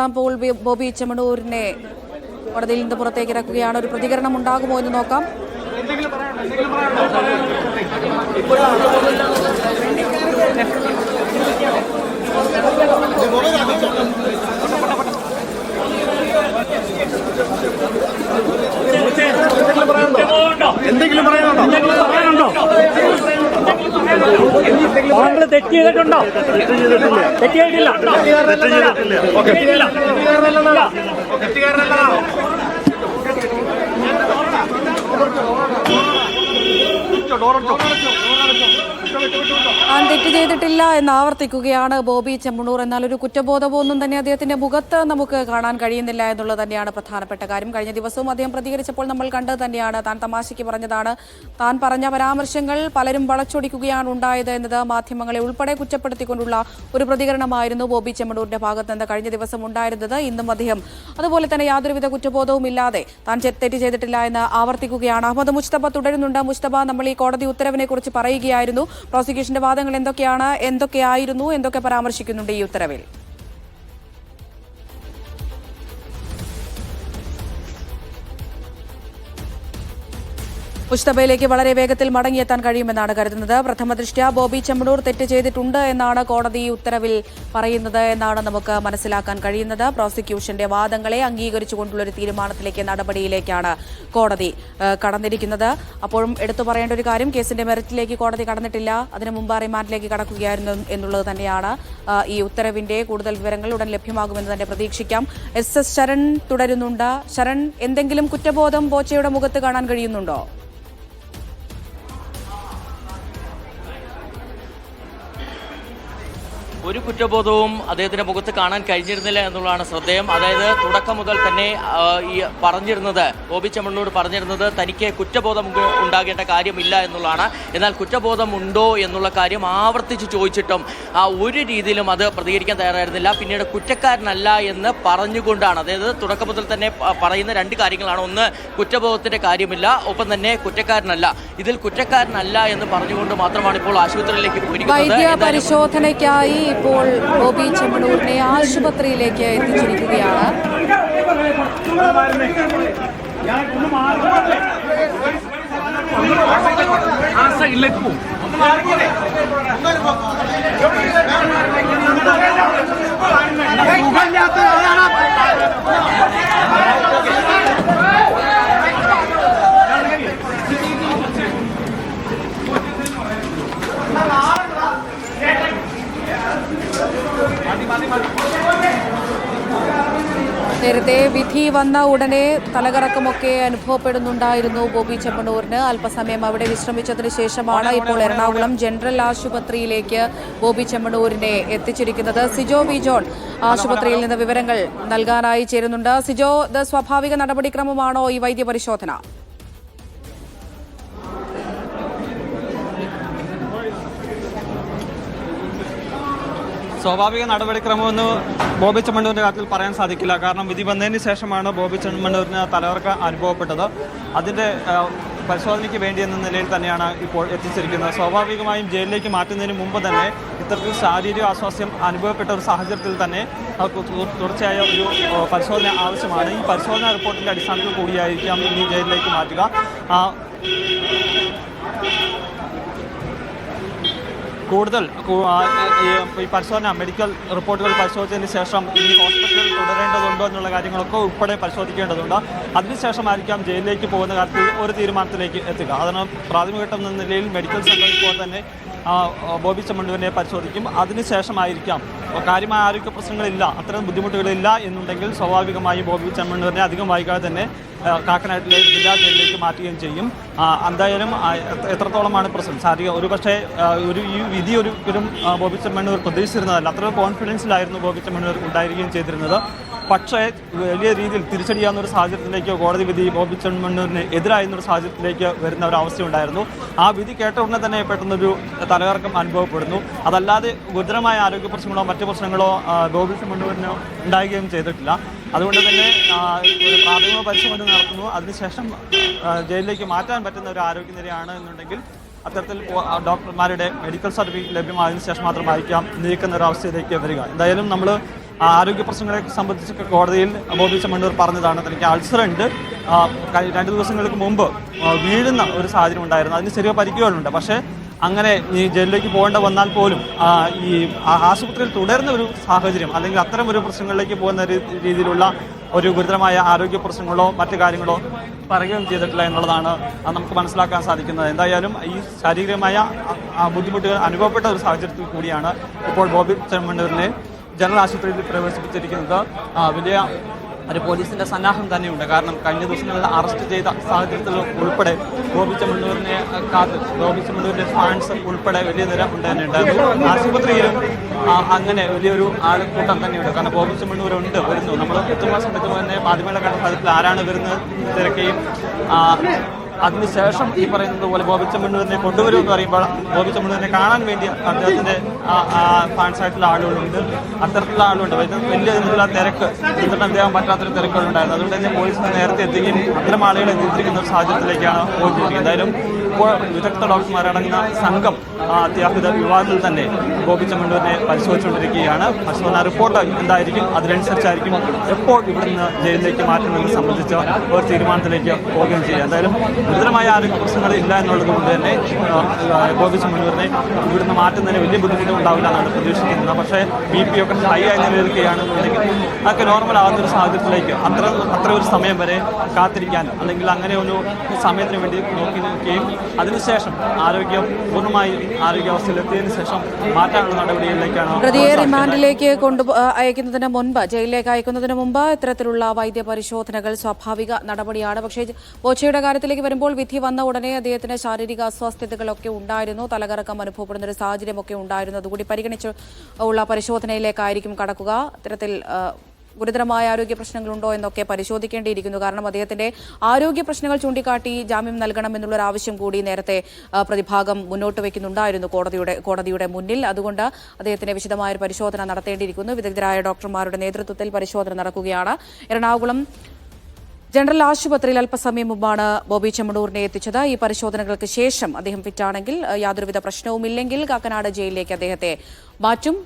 നോക്കാം. ഇപ്പോൾ ബോബി ചെമ്മണ്ണൂരിനെ കോടതിയിൽ നിന്ന് പുറത്തേക്ക് ഇറക്കുകയാണ്. ഒരു പ്രതികരണം ഉണ്ടാകുമോ എന്ന് നോക്കാം. എന്തെങ്കിലും പറയാനുണ്ടോ? തെറ്റ് ചെയ്തിട്ടുണ്ടോ? തെറ്റിയിട്ടില്ല. താൻ തെറ്റ് ചെയ്തിട്ടില്ല എന്ന് ആവർത്തിക്കുകയാണ് ബോബി ചെമ്മണ്ണൂർ. എന്നാൽ ഒരു കുറ്റബോധമൊന്നും തന്നെ അദ്ദേഹത്തിന്റെ മുഖത്ത് നമുക്ക് കാണാൻ കഴിയുന്നില്ല എന്നുള്ളത് തന്നെയാണ് പ്രധാനപ്പെട്ട കാര്യം. കഴിഞ്ഞ ദിവസവും അദ്ദേഹം പ്രതികരിച്ചപ്പോൾ നമ്മൾ കണ്ടത് തന്നെയാണ്. താൻ തമാശയ്ക്ക് പറഞ്ഞതാണ്. താൻ പറഞ്ഞ പരാമർശങ്ങൾ പലരും വളച്ചൊടിക്കുകയാണ് ഉണ്ടായത് എന്നത് മാധ്യമങ്ങളെ ഉൾപ്പെടെ കുറ്റപ്പെടുത്തിക്കൊണ്ടുള്ള ഒരു പ്രതികരണമായിരുന്നു ബോബി ചെമ്മണ്ണൂരിന്റെ ഭാഗത്ത് നിന്ന് കഴിഞ്ഞ ദിവസം ഉണ്ടായിരുന്നത്. ഇന്നും അദ്ദേഹം അതുപോലെ തന്നെ യാതൊരുവിധ കുറ്റബോധവും ഇല്ലാതെ താൻ തെറ്റ് ചെയ്തിട്ടില്ല എന്ന് ആവർത്തിക്കുകയാണ്. അഹമ്മദ് മുസ്തഫ തുടരുന്നുണ്ട്. മുസ്തഫ, നമ്മൾ ഈ കോടതി ഉത്തരവിനെ കുറിച്ച് പറയുകയായിരുന്നു. പ്രോസിക്യൂഷന്റെ വാദങ്ങൾ എന്തൊക്കെയായിരുന്നു, എന്തൊക്കെ പരാമർശിക്കുന്നുണ്ട് ഈ ഉത്തരവിൽ? മുസ്തഫയിലേക്ക് വളരെ വേഗത്തിൽ മടങ്ങിയെത്താൻ കഴിയുമെന്നാണ് കരുതുന്നത്. പ്രഥമ ദൃഷ്ട്യാ ബോബി ചെമ്മണ്ണൂർ തെറ്റ് ചെയ്തിട്ടുണ്ട് എന്നാണ് കോടതി ഉത്തരവിൽ പറയുന്നത് എന്നാണ് നമുക്ക് മനസ്സിലാക്കാൻ കഴിയുന്നത്. പ്രോസിക്യൂഷന്റെ വാദങ്ങളെ അംഗീകരിച്ചുകൊണ്ടുള്ള ഒരു തീരുമാനത്തിലേക്ക്, നടപടിയിലേക്കാണ് കോടതി കടന്നിരിക്കുന്നത്. അപ്പോഴും എടുത്തു പറയേണ്ട ഒരു കാര്യം, കേസിന്റെ മെറിറ്റിലേക്ക് കോടതി കടന്നിട്ടില്ല. അതിനു മുമ്പ് റിമാൻഡിലേക്ക് കടക്കുകയായിരുന്നു എന്നുള്ളത് തന്നെയാണ്. ഈ ഉത്തരവിന്റെ കൂടുതൽ വിവരങ്ങൾ ഉടൻ ലഭ്യമാകുമെന്ന് തന്നെ പ്രതീക്ഷിക്കാം. എസ് ശരൺ തുടരുന്നുണ്ട്. ശരൺ, എന്തെങ്കിലും കുറ്റബോധം ബോച്ചയുടെ മുഖത്ത് കാണാൻ കഴിയുന്നുണ്ടോ? ഒരു കുറ്റബോധവും അദ്ദേഹത്തിന്റെ മുഖത്ത് കാണാൻ കഴിഞ്ഞിരുന്നില്ല എന്നുള്ളതാണ് ശ്രദ്ധേയം. അതായത് തുടക്കം മുതൽ തന്നെ ഈ പറഞ്ഞിരുന്നത്, ബോബി ചെമ്മണ്ണൂർ പറഞ്ഞിരുന്നത് തനിക്ക് കുറ്റബോധം ഉണ്ടാകേണ്ട കാര്യമില്ല എന്നുള്ളതാണ്. എന്നാൽ കുറ്റബോധം ഉണ്ടോ എന്നുള്ള കാര്യം ആവർത്തിച്ച് ചോദിച്ചിട്ടും ഒരു രീതിയിലും അത് പ്രതികരിക്കാൻ തയ്യാറായിരുന്നില്ല. പിന്നീട് കുറ്റക്കാരനല്ല എന്ന് പറഞ്ഞുകൊണ്ടാണ്, അതായത് തുടക്കം മുതൽ തന്നെ പറയുന്ന രണ്ട് കാര്യങ്ങളാണ്. ഒന്ന്, കുറ്റബോധത്തിന്റെ കാര്യമില്ല, ഒപ്പം തന്നെ കുറ്റക്കാരനല്ല. ഇതിൽ കുറ്റക്കാരനല്ല എന്ന് പറഞ്ഞുകൊണ്ട് മാത്രമാണ് ഇപ്പോൾ ആശുപത്രിയിലേക്ക് പോയിരിക്കുന്നത്. പരിശോധനയ്ക്കായി ഇപ്പോൾ ബോബി ചെമ്മണ്ണൂരിനെ ആശുപത്രിയിലേക്ക് എത്തിച്ചിരിക്കുകയാണ്. നേരത്തെ വിധി വന്ന ഉടനെ തലകറക്കമൊക്കെ അനുഭവപ്പെടുന്നുണ്ടായിരുന്നു ബോബി ചെമ്മണ്ണൂരിന്. അല്പസമയം അവിടെ വിശ്രമിച്ചതിന് ശേഷമാണ് ഇപ്പോൾ എറണാകുളം ജനറൽ ആശുപത്രിയിലേക്ക് ബോബി ചെമ്മണ്ണൂരിനെ എത്തിച്ചിരിക്കുന്നത്. സിജോ വി ജോൺ ആശുപത്രിയിൽ നിന്ന് വിവരങ്ങൾ നൽകാനായി ചേരുന്നുണ്ട്. സിജോ, ഇത് സ്വാഭാവിക നടപടിക്രമമാണോ ഈ വൈദ്യപരിശോധന? സ്വാഭാവിക നടപടിക്രമമെന്ന് ബോബി ചെമ്മണ്ണൂരിൻ്റെ കാര്യത്തിൽ പറയാൻ സാധിക്കില്ല. കാരണം വിധി വന്നതിന് ശേഷമാണ് ബോബി ചെമ്മണ്ണൂരിന് തലകറക്കം അനുഭവപ്പെട്ടത്. അതിൻ്റെ പരിശോധനയ്ക്ക് വേണ്ടി എന്ന നിലയിൽ തന്നെയാണ് ഇപ്പോൾ എത്തിച്ചിരിക്കുന്നത്. സ്വാഭാവികമായും ജയിലിലേക്ക് മാറ്റുന്നതിന് മുമ്പ് തന്നെ ഇത്തരത്തിൽ ശാരീരിക അസ്വാസ്ഥ്യം അനുഭവപ്പെട്ട ഒരു സാഹചര്യത്തിൽ തന്നെ തുടർച്ചയായ ഒരു പരിശോധന ആവശ്യമാണ്. ഈ പരിശോധനാ റിപ്പോർട്ടിൻ്റെ അടിസ്ഥാനത്തിൽ കൂടിയായിരിക്കാം ഇനി ജയിലിലേക്ക് മാറ്റുക. കൂടുതൽ ഈ പരിശോധന, മെഡിക്കൽ റിപ്പോർട്ടുകൾ പരിശോധിച്ചതിന് ശേഷം ഈ ഹോസ്പിറ്റലിൽ തുടരേണ്ടതുണ്ടോ എന്നുള്ള കാര്യങ്ങളൊക്കെ ഉൾപ്പെടെ പരിശോധിക്കേണ്ടതുണ്ട്. അതിനുശേഷമായിരിക്കാം ജയിലിലേക്ക് പോകുന്ന കാര്യത്തിൽ ഒരു തീരുമാനത്തിലേക്ക് എത്തുക. അതിന് പ്രാഥമികഘട്ടം എന്ന നിലയിൽ മെഡിക്കൽ സെൻ്ററിൽ ഇപ്പോൾ തന്നെ ബോബി ചെമ്മണ്ണൂരിനെ പരിശോധിക്കും. അതിനുശേഷമായിരിക്കാം കാര്യമായ ആരോഗ്യ പ്രശ്നങ്ങളില്ല, അത്തരം ബുദ്ധിമുട്ടുകളില്ല എന്നുണ്ടെങ്കിൽ സ്വാഭാവികമായും ബോബി ചെമ്മണ്ണൂരിനെ അധികം വൈകാതെ തന്നെ കാക്കനാട്ടിലെ ജില്ലാ ജയിലിലേക്ക് മാറ്റുകയും ചെയ്യും. എന്തായാലും എത്രത്തോളമാണ് പ്രശ്നം സാധിക്കുക, ഒരുപക്ഷെ ഈ വിധി ഒരിക്കലും ബോബി ചെമ്മണ്ണൂർ പ്രതീക്ഷിച്ചിരുന്നതല്ല. അത്ര കോൺഫിഡൻസിലായിരുന്നു ബോബി ചെമ്മണ്ണൂർ ഉണ്ടായിരിക്കുകയും ചെയ്തിരുന്നത്. പക്ഷേ വലിയ രീതിയിൽ തിരിച്ചടിയാവുന്ന ഒരു സാഹചര്യത്തിലേക്ക് കോടതി വിധി ബോബി ചെമ്മണ്ണൂരിന് എതിരായിരുന്നൊരു സാഹചര്യത്തിലേക്ക് വരുന്ന ഒരു അവസ്ഥയുണ്ടായിരുന്നു. ആ വിധി കേട്ട ഉടനെ തന്നെ പെട്ടെന്നൊരു തലകറക്കം അനുഭവപ്പെടുന്നു. അതല്ലാതെ ഗുരുതരമായ ആരോഗ്യ പ്രശ്നങ്ങളോ മറ്റു പ്രശ്നങ്ങളോ ബോബി ചെമ്മണ്ണൂരിന് ഉണ്ടാവുകയും ചെയ്തിട്ടില്ല. അതുകൊണ്ട് തന്നെ ഒരു പ്രാഥമിക പരിശോധന നടത്തുന്നു. അതിനുശേഷം ജയിലിലേക്ക് മാറ്റാൻ പറ്റുന്ന ഒരു ആരോഗ്യനിലയാണ് എന്നുണ്ടെങ്കിൽ അത്തരത്തിൽ ഡോക്ടർമാരുടെ മെഡിക്കൽ സർട്ടിഫിക്കറ്റ് ലഭ്യമായതിനു ശേഷം മാത്രമായിരിക്കാം നീക്കുന്ന ഒരു അവസ്ഥയിലേക്ക് വരിക. എന്തായാലും നമ്മൾ ആരോഗ്യ പ്രശ്നങ്ങളെ സംബന്ധിച്ചൊക്കെ കോടതിയിൽ ബോബി ചെമ്മണ്ണൂർ പറഞ്ഞതാണ്. തനിക്ക് അൾസർ ഉണ്ട്, 2 ദിവസങ്ങൾക്ക് മുമ്പ് വീഴുന്ന ഒരു സാഹചര്യം ഉണ്ടായിരുന്നു, അതിന് ചെറിയ പരിക്കുകളുണ്ട്. പക്ഷേ അങ്ങനെ ഈ ജയിലിലേക്ക് പോകേണ്ട വന്നാൽ പോലും ഈ ആശുപത്രിയിൽ തുടരുന്ന ഒരു സാഹചര്യം അല്ലെങ്കിൽ അത്തരം ഒരു പ്രശ്നങ്ങളിലേക്ക് പോകുന്ന രീതിയിലുള്ള ഒരു ഗുരുതരമായ ആരോഗ്യ പ്രശ്നങ്ങളോ മറ്റു കാര്യങ്ങളോ പറയുകയും ചെയ്തിട്ടില്ല എന്നുള്ളതാണ് നമുക്ക് മനസ്സിലാക്കാൻ സാധിക്കുന്നത്. എന്തായാലും ഈ ശാരീരികമായ ബുദ്ധിമുട്ടുകൾ അനുഭവപ്പെട്ട ഒരു സാഹചര്യത്തിൽ കൂടിയാണ് ഇപ്പോൾ ബോബി ചെമ്മണ്ണൂരിനെ ജനറൽ ആശുപത്രിയിൽ പ്രവേശിപ്പിച്ചിരിക്കുന്നത്. വലിയ ഒരു പോലീസിന്റെ സന്നാഹം തന്നെയുണ്ട്. കാരണം കഴിഞ്ഞ ദിവസങ്ങളിൽ അറസ്റ്റ് ചെയ്ത സാഹചര്യത്തിൽ ഉൾപ്പെടെ ബോബി ചെമ്മണ്ണൂരിന്റെ ഫാൻസ് ഉൾപ്പെടെ വലിയ നിര ഉണ്ടായിരുന്നു. ആശുപത്രിയിലും അങ്ങനെ വലിയൊരു ആൾക്കൂട്ടം തന്നെയുണ്ട്. കാരണം ബോബി ചെമ്മണ്ണൂർ വരുന്നു. നമ്മൾ എത്തുമ്പോൾ സമയത്ത് തന്നെ മാധ്യമങ്ങളെ കണ്ട സ്ഥലത്തിൽ ആരാണ് വരുന്നത് തിരക്കുകയും അതിനുശേഷം ഈ പറയുന്നത് പോലെ ബോബി ചെമ്മണ്ണൂരിനെ കൊണ്ടുവരുമെന്ന് പറയുമ്പോൾ ബോബി ചെമ്മണ്ണൂരിനെ കാണാൻ വേണ്ടി അദ്ദേഹത്തിന്റെ ഫാൻസായിട്ടുള്ള ആളുകളുണ്ട്, അത്തരത്തിലുള്ള ആളുകളുണ്ട്. വലിയ രീതിയിലുള്ള തിരക്ക് എന്നിട്ട് അദ്ദേഹം പറ്റാത്തൊരു തിരക്കുകളുണ്ടായിരുന്നു. അതുകൊണ്ട് തന്നെ പോലീസ് നേരത്തെ എത്തുകയും അത്തരം ആളുകളെ നിയന്ത്രിക്കുന്ന ഒരു സാഹചര്യത്തിലേക്കാണ് പോയിരിക്കുന്നത്. എന്തായാലും ഇപ്പോൾ വിദഗ്ധ ഡോക്ടർമാരടങ്ങുന്ന സംഘം അത്യാഹിത വിഭാഗത്തിൽ തന്നെ ബോബി ചെമ്മണ്ണൂരിനെ പരിശോധിച്ചുകൊണ്ടിരിക്കുകയാണ്. പരിശോധന റിപ്പോർട്ട് എന്തായിരിക്കും, അതിനനുസരിച്ചായിരിക്കും എപ്പോൾ ഇവിടുന്ന് ജയിലിലേക്ക് മാറ്റുന്നത് സംബന്ധിച്ച ഒരു തീരുമാനത്തിലേക്ക് പോവുകയും ചെയ്യുക. എന്തായാലും ഗുരുതരമായ ആരോഗ്യ പ്രശ്നങ്ങൾ ഇല്ല എന്നുള്ളത് കൊണ്ട് തന്നെ ബോബി ചെമ്മണ്ണൂരിനെ ഇവിടുന്ന് മാറ്റുന്നതിന് വലിയ ബുദ്ധിമുട്ട് ഉണ്ടാവില്ല എന്നാണ് പ്രതീക്ഷിക്കുന്നത്. പക്ഷേ BP ഒക്കെ ഹൈ ആയി നിലനിൽക്കുകയാണെന്നുണ്ടെങ്കിൽ അതൊക്കെ നോർമൽ ആകുന്നൊരു സാഹചര്യത്തിലേക്ക് അത്ര ഒരു സമയം വരെ കാത്തിരിക്കാൻ അല്ലെങ്കിൽ അങ്ങനെ ഒരു സമയത്തിന് വേണ്ടി നോക്കി നിൽക്കുകയും അതിനുശേഷം പൂർണ്ണമായി ആരോഗ്യാവസ്ഥയിൽ എത്തിയതിനു ശേഷം മാറ്റാനുള്ള നടപടികളിലേക്കാണ്. പ്രതിയെ റിമാൻഡിലേക്ക് അയക്കുന്നതിന് മുൻപ്, ജയിലിലേക്ക് അയക്കുന്നതിന് മുമ്പ് ഇത്തരത്തിലുള്ള വൈദ്യ പരിശോധനകൾ സ്വാഭാവിക നടപടിയാണ്. പക്ഷേ ബോച്ചയുടെ കാര്യത്തിലേക്ക് വരുമ്പോൾ വിധി വന്ന ഉടനെ അദ്ദേഹത്തിന് ശാരീരിക അസ്വസ്ഥതകളൊക്കെ ഉണ്ടായിരുന്നു, തലകറക്കം അനുഭവപ്പെടുന്ന ഒരു സാഹചര്യമൊക്കെ ഉണ്ടായിരുന്നു. അതുകൂടി പരിഗണിച്ച് ഉള്ള പരിശോധനയിലേക്കായിരിക്കും കടക്കുക. ഇത്തരത്തിൽ ഗുരുതരമായ ആരോഗ്യ പ്രശ്നങ്ങളുണ്ടോ എന്നൊക്കെ പരിശോധിക്കേണ്ടിയിരിക്കുന്നു. കാരണം അദ്ദേഹത്തിന്റെ ആരോഗ്യ പ്രശ്നങ്ങൾ ചൂണ്ടിക്കാട്ടി ജാമ്യം നൽകണമെന്നുള്ളൊരു ആവശ്യം കൂടി നേരത്തെ പ്രതിഭാഗം മുന്നോട്ട് വയ്ക്കുന്നുണ്ടായിരുന്നു കോടതിയുടെ മുന്നിൽ. അതുകൊണ്ട് അദ്ദേഹത്തിന് വിശദമായ ഒരു പരിശോധന നടത്തേണ്ടിയിരിക്കുന്നു. വിദഗ്ധരായ ഡോക്ടർമാരുടെ നേതൃത്വത്തിൽ പരിശോധന നടക്കുകയാണ്. എറണാകുളം ജനറൽ ആശുപത്രിയിൽ അല്പസമയം മുമ്പാണ് ബോബി ചെമ്മണ്ണൂരിനെ എത്തിച്ചത്. ഈ പരിശോധനകൾക്ക് ശേഷം അദ്ദേഹം ഫിറ്റാണെങ്കിൽ, യാതൊരുവിധ പ്രശ്നവുമില്ലെങ്കിൽ കാക്കനാട് ജയിലിലേക്ക് അദ്ദേഹത്തെ മാറ്റും.